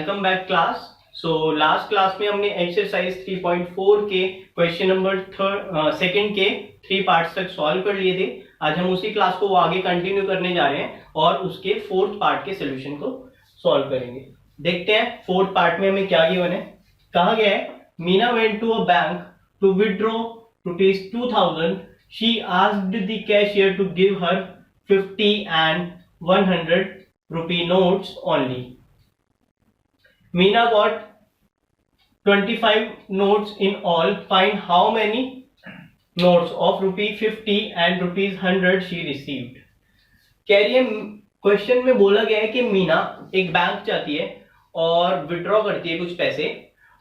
Welcome back class. So last class में हमने exercise 3.4 के क्वेश्चन नंबर सेकंड के 3 पार्ट्स तक सॉल्व कर लिए थे। आज हम उसी क्लास को आगे कंटिन्यू करने जा रहे हैं और उसके 4th पार्ट के सोल्यूशन को सॉल्व करेंगे। देखते हैं 4th पार्ट में हमें क्या गिवन है। कहा गया है Meena went to a bank to withdraw ₹2000. She asked the cashier to give her 50 and 100 rupee notes only. Meena got 25 notes in all. Find how many notes of ₹50 and ₹100 she received. कह रही है question में बोला गया है कि मीना एक bank जाती है और विड्रॉ करती है कुछ पैसे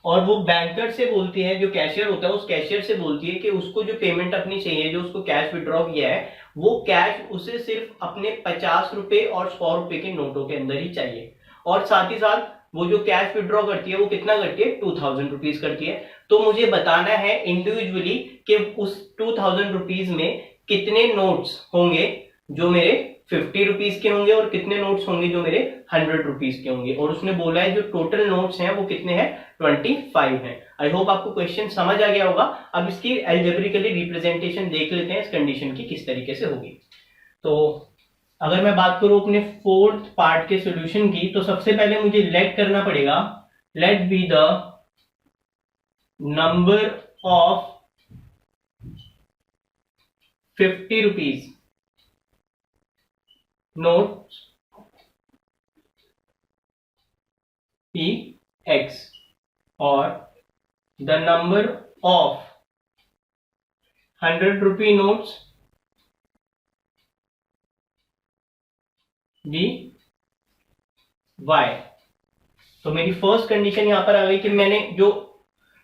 और वो बैंकर से बोलती है, जो कैशियर होता है उस कैशियर से बोलती है कि उसको जो पेमेंट अपनी चाहिए, जो उसको कैश विड्रॉ किया है वो कैश उसे सिर्फ अपने 50 रुपए और 100 रुपए के नोटों के अंदर ही चाहिए। और साथ ही साथ वो जो कैश विड्रॉ करती है वो कितना करती है, 2000 रुपीज करती है। तो मुझे बताना है इंडिविजुअली कि उस 2000 रुपीज में कितने नोट्स होंगे जो मेरे 50 रुपीज के होंगे और कितने नोट्स होंगे जो मेरे 100 रुपीज के होंगे। और उसने बोला है जो टोटल नोट्स हैं वो कितने हैं, 25 हैं। आई होप आपको क्वेश्चन समझ आ गया होगा। अब इसकी एल्जेब्रिकली रिप्रेजेंटेशन देख लेते हैं इस कंडीशन की किस तरीके से होगी। तो अगर मैं बात करूं अपने 4th पार्ट के सॉल्यूशन की, तो सबसे पहले मुझे लेट करना पड़ेगा, let be the number of 50 rupees notes P X और the number of 100 rupee notes B Y। तो मेरी फर्स्ट कंडीशन यहां पर आ गई कि मैंने जो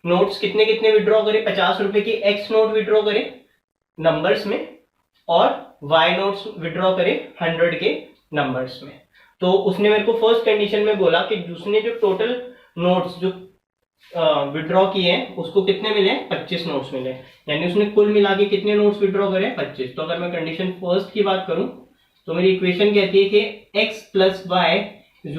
नोट्स कितने कितने विड्रॉ करे, 50 रुपए के X नोट विड्रॉ करे नंबर्स में और Y नोट्स विड्रॉ करे 100 के नंबर्स में। तो उसने मेरे को फर्स्ट कंडीशन में बोला कि उसने जो टोटल नोट्स जो विड्रॉ किए हैं उसको कितने मिले, 25 नोट्स मिले। यानी उसने कुल मिला के कितने नोट्स विड्रॉ करे, 25। तो अगर मैं कंडीशन फर्स्ट की बात करूं तो मेरी इक्वेशन कहती है कि x + y =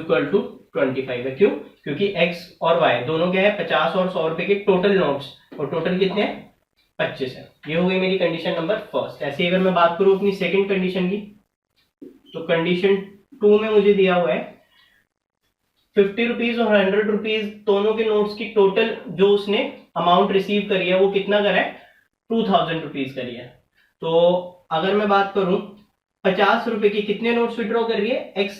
25 है। क्यों? क्योंकि x और y दोनों क्या है, 50 और 100 रुपए के टोटल नोट्स, और टोटल कितने हैं, 25 है। ये हो गई मेरी कंडीशन नंबर फर्स्ट। ऐसे अगर मैं बात करूं अपनी सेकंड कंडीशन की, तो कंडीशन 2 में मुझे दिया हुआ है 50 रुपीज और 100 रुपीज दोनों के नोट्स की टोटल जो उसने अमाउंट रिसीव करी है वो कितना करा है, 2000 रुपीज करी है। तो अगर मैं बात करूं 50 रुपए की कितने नोट्स विड्रॉ कर रही है, x,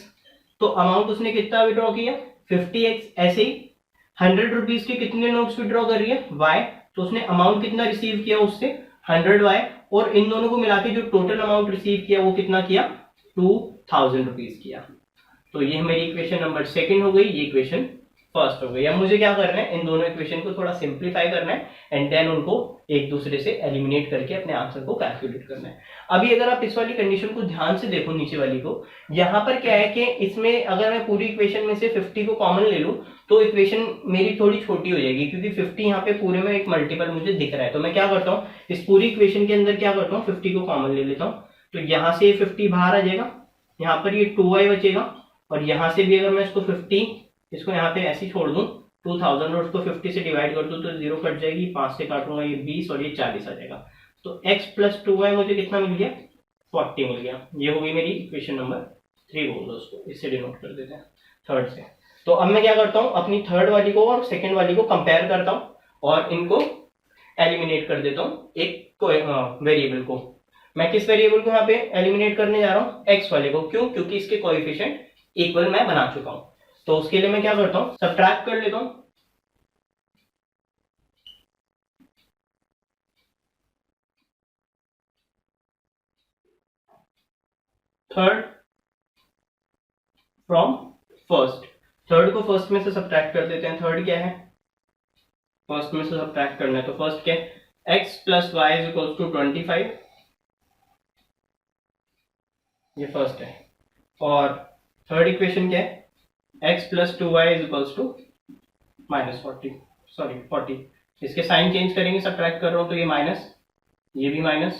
तो अमाउंट उसने कितना विड्रॉ किया, 50x। ऐसे ही 100 रुपीज के कितने नोट्स विड्रॉ कर रही है, y, तो उसने अमाउंट कितना रिसीव किया उससे, 100y, और इन दोनों को मिला के जो टोटल अमाउंट रिसीव किया वो कितना किया, 2000 रुपीज किया। तो ये मेरी इक्वेशन नंबर सेकंड हो गई, ये इक्वेशन फर्स्ट हो गई। अब मुझे क्या करना है, इन दोनों इक्वेशन को थोड़ा सिंप्लीफाई करना है एंड देन उनको एक दूसरे से एलिमिनेट करके अपने आंसर को कैलकुलेट करना है। अभी अगर आप इस वाली कंडीशन को ध्यान से देखो, नीचे वाली को, यहाँ पर क्या है कि इसमें अगर मैं पूरी इक्वेशन में से 50 को कॉमन ले लूं तो इक्वेशन मेरी थोड़ी छोटी हो जाएगी, क्योंकि 50 यहाँ पे पूरे में एक मल्टीपल मुझे दिख रहा है। तो मैं क्या करता हूँ, इस पूरी इक्वेशन के अंदर क्या करता हूँ, 50 को कॉमन ले लेता हूँ। तो यहाँ से 50 बाहर आ जाएगा, यहाँ पर ये 2y बचेगा, और यहाँ से भी अगर मैं इसको 50, इसको यहाँ पे ऐसे छोड़ दूं 2000 और उसको 50 से डिवाइड कर दूं तो 0 कट जाएगी, 5 से काटूंगा ये 20 और ये 40 आ जाएगा। तो x + 2y मुझे कितना मिल गया, 40 मिल गया। ये हो गई मेरी इक्वेशन नंबर 3। बोल दो उसको, इससे डिनोट कर देते हैं थर्ड से। तो अब मैं क्या करता हूँ, अपनी थर्ड वाली को और सेकेंड वाली को कंपेयर करता हूँ और इनको एलिमिनेट कर देता हूँ एक वेरिएबल को। मैं किस वेरिएबल को यहाँ पे एलिमिनेट करने जा रहा हूँ, x वाले को। क्यों? क्योंकि इसके कोएफिशिएंट इक्वल मैं बना चुका हूं। तो उसके लिए मैं क्या करता हूं, सब्ट्रैक्ट कर लेता हूं। थर्ड फ्रॉम फर्स्ट, थर्ड को फर्स्ट में से सब्ट्रैक्ट कर देते हैं। थर्ड क्या है, फर्स्ट में से सब्ट्रैक्ट करना है। तो फर्स्ट क्या है, x + y = 25, ये फर्स्ट है। और थर्ड इक्वेशन क्या है, x + 2y = -40। इसके साइन चेंज करेंगे, सब्ट्रैक्ट कर रहा हूं तो ये माइनस, ये भी माइनस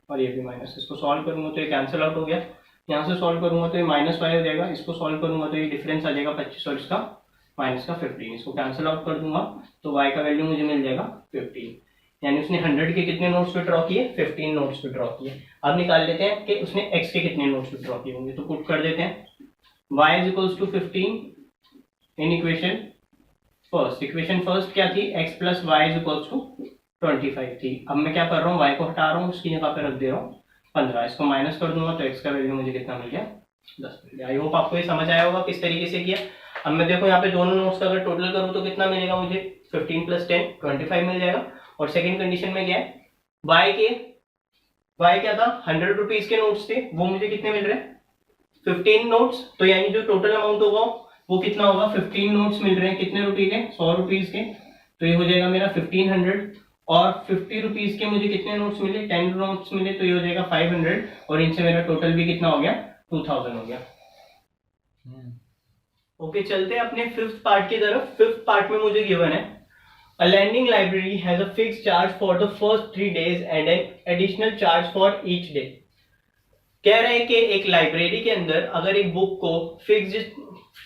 और ये भी माइनस। इसको सॉल्व करूंगा तो ये कैंसिल आउट हो गया। यहाँ से सॉल्व करूंगा तो ये -y हो जाएगा, इसको सॉल्व करूंगा तो ये डिफरेंस आ जाएगा 25 और इसका माइनस का 15, इसको कैंसिल आउट कर दूंगा तो y का वैल्यू मुझे मिल जाएगा 15, यानी उसने 100 के कितने नोट्स विड्रॉ किए, 15 नोट्स विड्रॉ किए। अब निकाल लेते हैं कि उसने x के कितने नोट्स विड्रॉ किए होंगे, तो पुट कर देते हैं y is equals to 15 in equation first. Equation first क्या थी, x plus Y is equals to 25 थी। अब मैं क्या कर रहा हूँ, y को हटा रहा हूँ, उसकी जगह पे रख दे रहा हूँ 15, इसको माइनस कर दूंगा तो x का वैल्यू मुझे कितना मिल गया, 10 मिल गया। आई होप आपको ये समझ आया होगा किस तरीके से किया। अब मैं देखो यहाँ पे दोनों नोट्स का अगर टोटल करूँ तो कितना मिलेगा मुझे, 15 प्लस 10 25 मिल जाएगा। और सेकंड कंडीशन में क्या है, y क्या था, 100 रुपीज के नोट्स थे, वो मुझे कितने मिल रहे हैं, 15 नोट्स, तो यानी जो टोटल अमाउंट होगा वो कितना होगा, 15 नोट्स मिल रहे हैं कितने रुपए के, 100 रुपीज के, तो ये हो जाएगा मेरा 1500। और 50 रुपीज के मुझे कितने नोट्स मिले, 10 नोट्स मिले, तो ये हो जाएगा 500, और इनसे मेरा टोटल भी कितना हो गया, 2000 हो गया। ओके, चलते हैं अपने फिफ्थ पार्ट की तरफ। फिफ्थ पार्ट में मुझे गिवन है A lending library has a fixed charge for the first 3 days and an additional charge for each day। कह रहे हैं कि एक लाइब्रेरी के अंदर अगर एक बुक को फिक्स्ड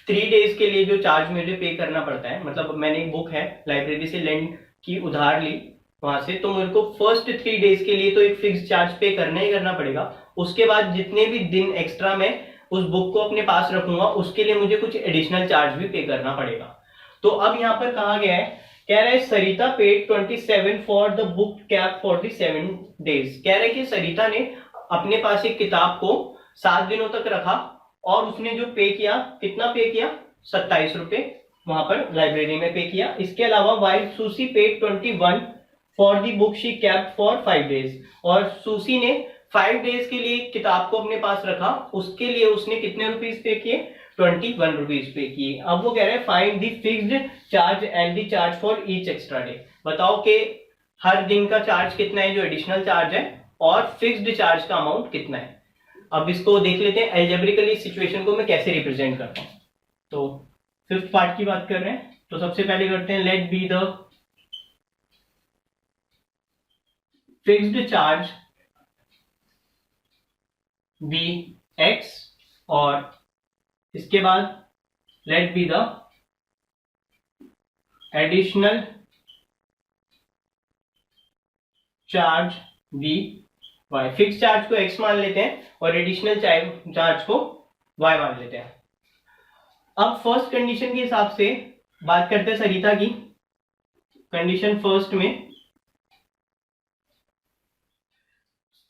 3 डेज के लिए जो चार्ज मुझे पे करना पड़ता है, मतलब मैंने एक बुक है लाइब्रेरी से लेंड की, उधार ली वहां से, तो मेरे को फर्स्ट 3 डेज के लिए तो एक फिक्स्ड चार्ज पे करना ही करना पड़ेगा। उसके बाद जितने भी दिन एक्स्ट्रा मैं उस बुक को अपने पास रखूंगा उसके लिए मुझे कुछ एडिशनल चार्ज भी पे करना पड़ेगा। तो अब यहाँ पर कहा गया है, कह रहा है Sarita paid 27 for the book cap for the 7 days. कह रहे हैं कि सरिता ने अपने पास एक किताब को 7 दिनों तक रखा और उसने जो पे किया, कितना पे किया, 27 रुपए वहां पर लाइब्रेरी में पे किया। इसके अलावा वाइल सुसी paid 21 for the book she kept for 5 days, और सुसी ने 5 डेज के लिए किताब को अपने पास रखा, उसके लिए उसने कितने रुपीज पे किए, 21 रुपीज पे किए। अब वो कह रहे हैं find the fixed charge and the charge for each extra day. बताओ कि हर दिन का चार्ज कितना है जो एडिशनल चार्ज है, और फिक्स्ड चार्ज का अमाउंट कितना है। अब इसको देख लेते हैं एल्जेब्रिकली इस सिचुएशन को मैं कैसे रिप्रेजेंट करता हूं। तो फिफ्थ पार्ट की बात कर रहे हैं, तो सबसे पहले करते हैं let be the fixed charge be X, और इसके बाद let be the additional charge be Y. Fix charge को एक्स मान लेते हैं और एडिशनल चार्ज को वाई मान लेते हैं। अब फर्स्ट कंडीशन के हिसाब से बात करते हैं सरिता की। कंडीशन फर्स्ट में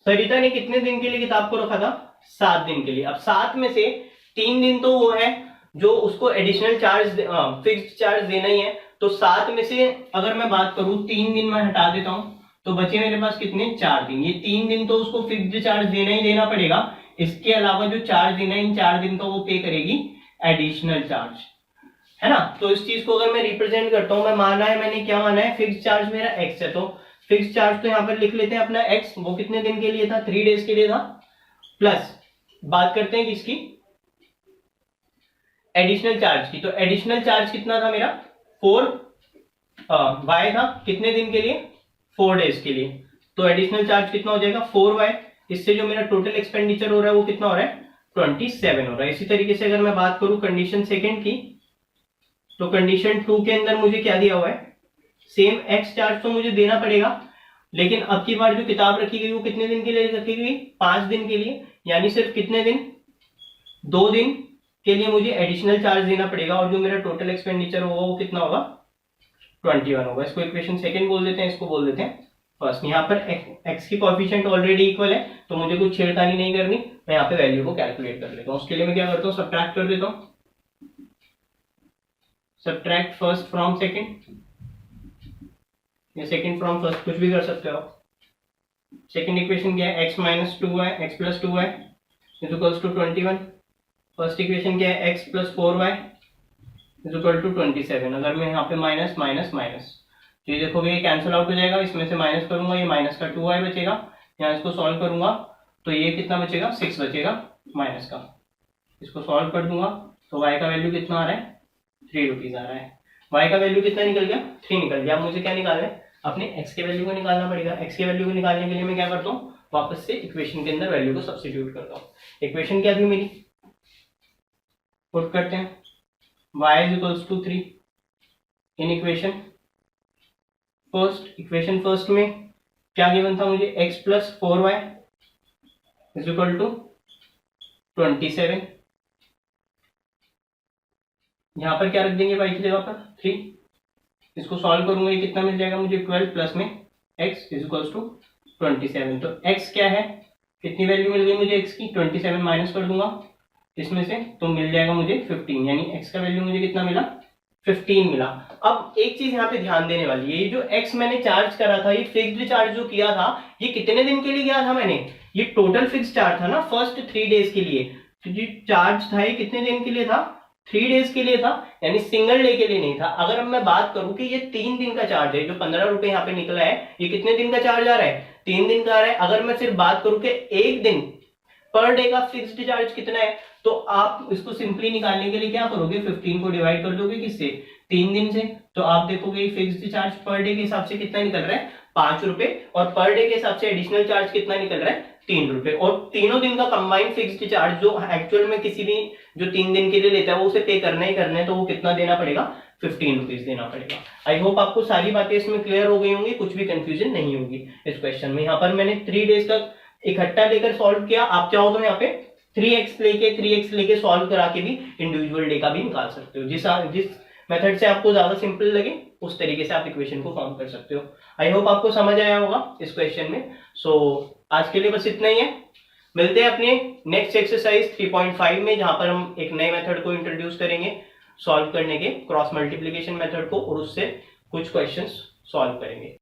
सरिता ने कितने दिन के लिए किताब को रखा था, 7 दिन के लिए। अब 7 में से 3 दिन तो वो है जो उसको एडिशनल चार्ज फिक्स्ड चार्ज देना ही है, तो 7 में से अगर मैं बात करूं 3 दिन मैं हटा देता हूं तो बचे मेरे पास कितने, 4 दिन। ये 3 दिन तो उसको फिक्स्ड चार्ज देना ही देना पड़ेगा, इसके अलावा जो 4 दिन है इन 4 दिन का वो पे करेगी एडिशनल चार्ज, है ना। तो इस चीज को अगर मैं रिप्रेजेंट करता हूं, मैं माना है, मैंने क्या माना है, फिक्स्ड चार्ज मेरा एक्स है, तो फिक्स्ड चार्ज तो यहां पर लिख लेते हैं अपना एक्स, वो कितने दिन के लिए था, 3 डेज के लिए था, प्लस बात करते हैं किसकी, एडिशनल चार्ज की। तो एडिशनल चार्ज कितना था मेरा, 4 वाई था, कितने दिन के लिए, 4 डेज के लिए। तो एडिशनल चार्ज कितना हो जाएगा, 4 वाई। इससे जो मेरा टोटल एक्सपेंडिचर हो रहा है वो कितना हो रहा है, 27 हो रहा है। इसी तरीके से अगर मैं बात करूं कंडीशन सेकंड की, तो कंडीशन 2 के अंदर मुझे क्या दिया हुआ है, सेम एक्स चार्ज तो मुझे देना पड़ेगा, लेकिन अब की बार जो किताब रखी गई वो कितने दिन के लिए रखी गई, 5 दिन के लिए, यानी सिर्फ कितने दिन, 2 दिन के लिए मुझे एडिशनल चार्ज देना पड़ेगा, और जो मेरा टोटल एक्सपेंडिचर होगा वो कितना होगा, 21 होगा। इसको इक्वेशन सेकंड बोल देते हैं, इसको बोल देते हैं फर्स्ट। यहाँ पर x की कोएफिशिएंट ऑलरेडी इक्वल है तो मुझे कुछ छेड़खानी नहीं करनी, मैं यहाँ पे वैल्यू को कैलकुलेट कर लेता हूँ। उसके लिए मैं क्या करता हूँ, सब्ट्रैक्ट कर देता हूँ, सब्ट्रैक्ट फर्स्ट फ्रॉम सेकंड, या सेकंड फ्रॉम फर्स्ट, कुछ भी कर सकते हो। सेकंड इक्वेशन क्या है, x माइनस 2 है, x प्लस 2 है is equals to 21। First equation क्या है, x plus 4y is equal to 27। अगर मैं यहाँ पे माइनस माइनस माइनस, तो ये देखोगे ये कैंसिल आउट हो जाएगा, इसमें से माइनस करूंगा, ये माइनस का 2y बचेगा, यहाँ इसको सॉल्व करूंगा तो ये कितना बचेगा, 6 बचेगा माइनस का। इसको सॉल्व कर दूंगा तो y का वैल्यू कितना आ रहा है, 3 रुपीज आ रहा है। y का वैल्यू कितना निकल गया, 3 निकल गया। अब मुझे क्या निकालना है, अपने x के वैल्यू को निकालना पड़ेगा। x के वैल्यू को निकालने के लिए मैं क्या करता हूँ, वापस से इक्वेशन के अंदर वैल्यू को सब्स्टिट्यूट करता हूँ। इक्वेशन क्या थी मेरी, पुट करते हैं, y is equals to 3, in equation first में क्या गिवन था मुझे, x plus 4y is equal to 27। यहां पर क्या रख देंगे y की जगह पर 3। इसको सॉल्व करूंगा, ये कितना मिल जाएगा मुझे, 12 प्लस में x इज इक्वल टू 27। तो x क्या है, कितनी वैल्यू मिल गई मुझे x की, 27 माइनस कर दूंगा इसमें से, तो मिल जाएगा मुझे 15, यानी x का वैल्यू मुझे कितना मिला, 15 मिला। अब एक चीज यहाँ पे ध्यान देने वाली है, ये जो x मैंने चार्ज करा था, ये फिक्स्ड चार्ज जो किया था, ये कितने दिन के लिए किया था मैंने, ये टोटल फिक्स्ड चार्ज था ना फर्स्ट 3 डेज के लिए। तो जो चार्ज था ये कितने दिन के लिए था, 3 डेज के लिए था, यानी सिंगल डे के लिए नहीं था। अगर अब मैं बात करूं कि ये 3 दिन का चार्ज है, जो 15 रुपए यहाँ पे निकला है, ये कितने दिन का चार्ज आ रहा है, 3 दिन का आ रहा है। अगर मैं सिर्फ बात करूं कि एक दिन पर डे का फिक्स्ड चार्ज कितना है, तो आप इसको सिंपली निकालने के लिए क्या करोगे, 15 को डिवाइड कर दोगे किससे, 3 दिन से। तो आप देखोगे फिक्स्ड चार्ज पर डे के हिसाब से कितना निकल रहा है, 5 रुपए, और पर डे के हिसाब से एडिशनल चार्ज कितना निकल रहा है, 3 रुपए। और तीनों दिन का कंबाइंड फिक्स्ड चार्ज जो एक्चुअल में किसी भी जो 3 दिन के लिए लेता है वो उसे पे करना ही करना है, तो वो कितना देना पड़ेगा, 15 रुपीज देना पड़ेगा। आई होप आपको सारी बातें इसमें क्लियर हो गई होंगी, कुछ भी कंफ्यूजन नहीं होगी इस क्वेश्चन में। यहाँ पर मैंने 3 डेज का इकट्ठा लेकर सॉल्व किया, आप चाहो तो यहाँ पे 3x लेके सॉल्व करा के भी इंडिविजुअल डे का भी निकाल सकते हो। जिस मेथड से आपको ज्यादा सिंपल लगे उस तरीके से आप इक्वेशन को फॉर्म कर सकते हो। आई होप आपको समझ आया होगा इस क्वेश्चन में। सो आज के लिए बस इतना ही है, मिलते हैं अपने नेक्स्ट एक्सरसाइज 3.5 में, जहां पर हम एक नए मेथड को इंट्रोड्यूस करेंगे सॉल्व करने के, क्रॉस मल्टीप्लीकेशन मेथड को, और उससे कुछ क्वेश्चंस सॉल्व करेंगे।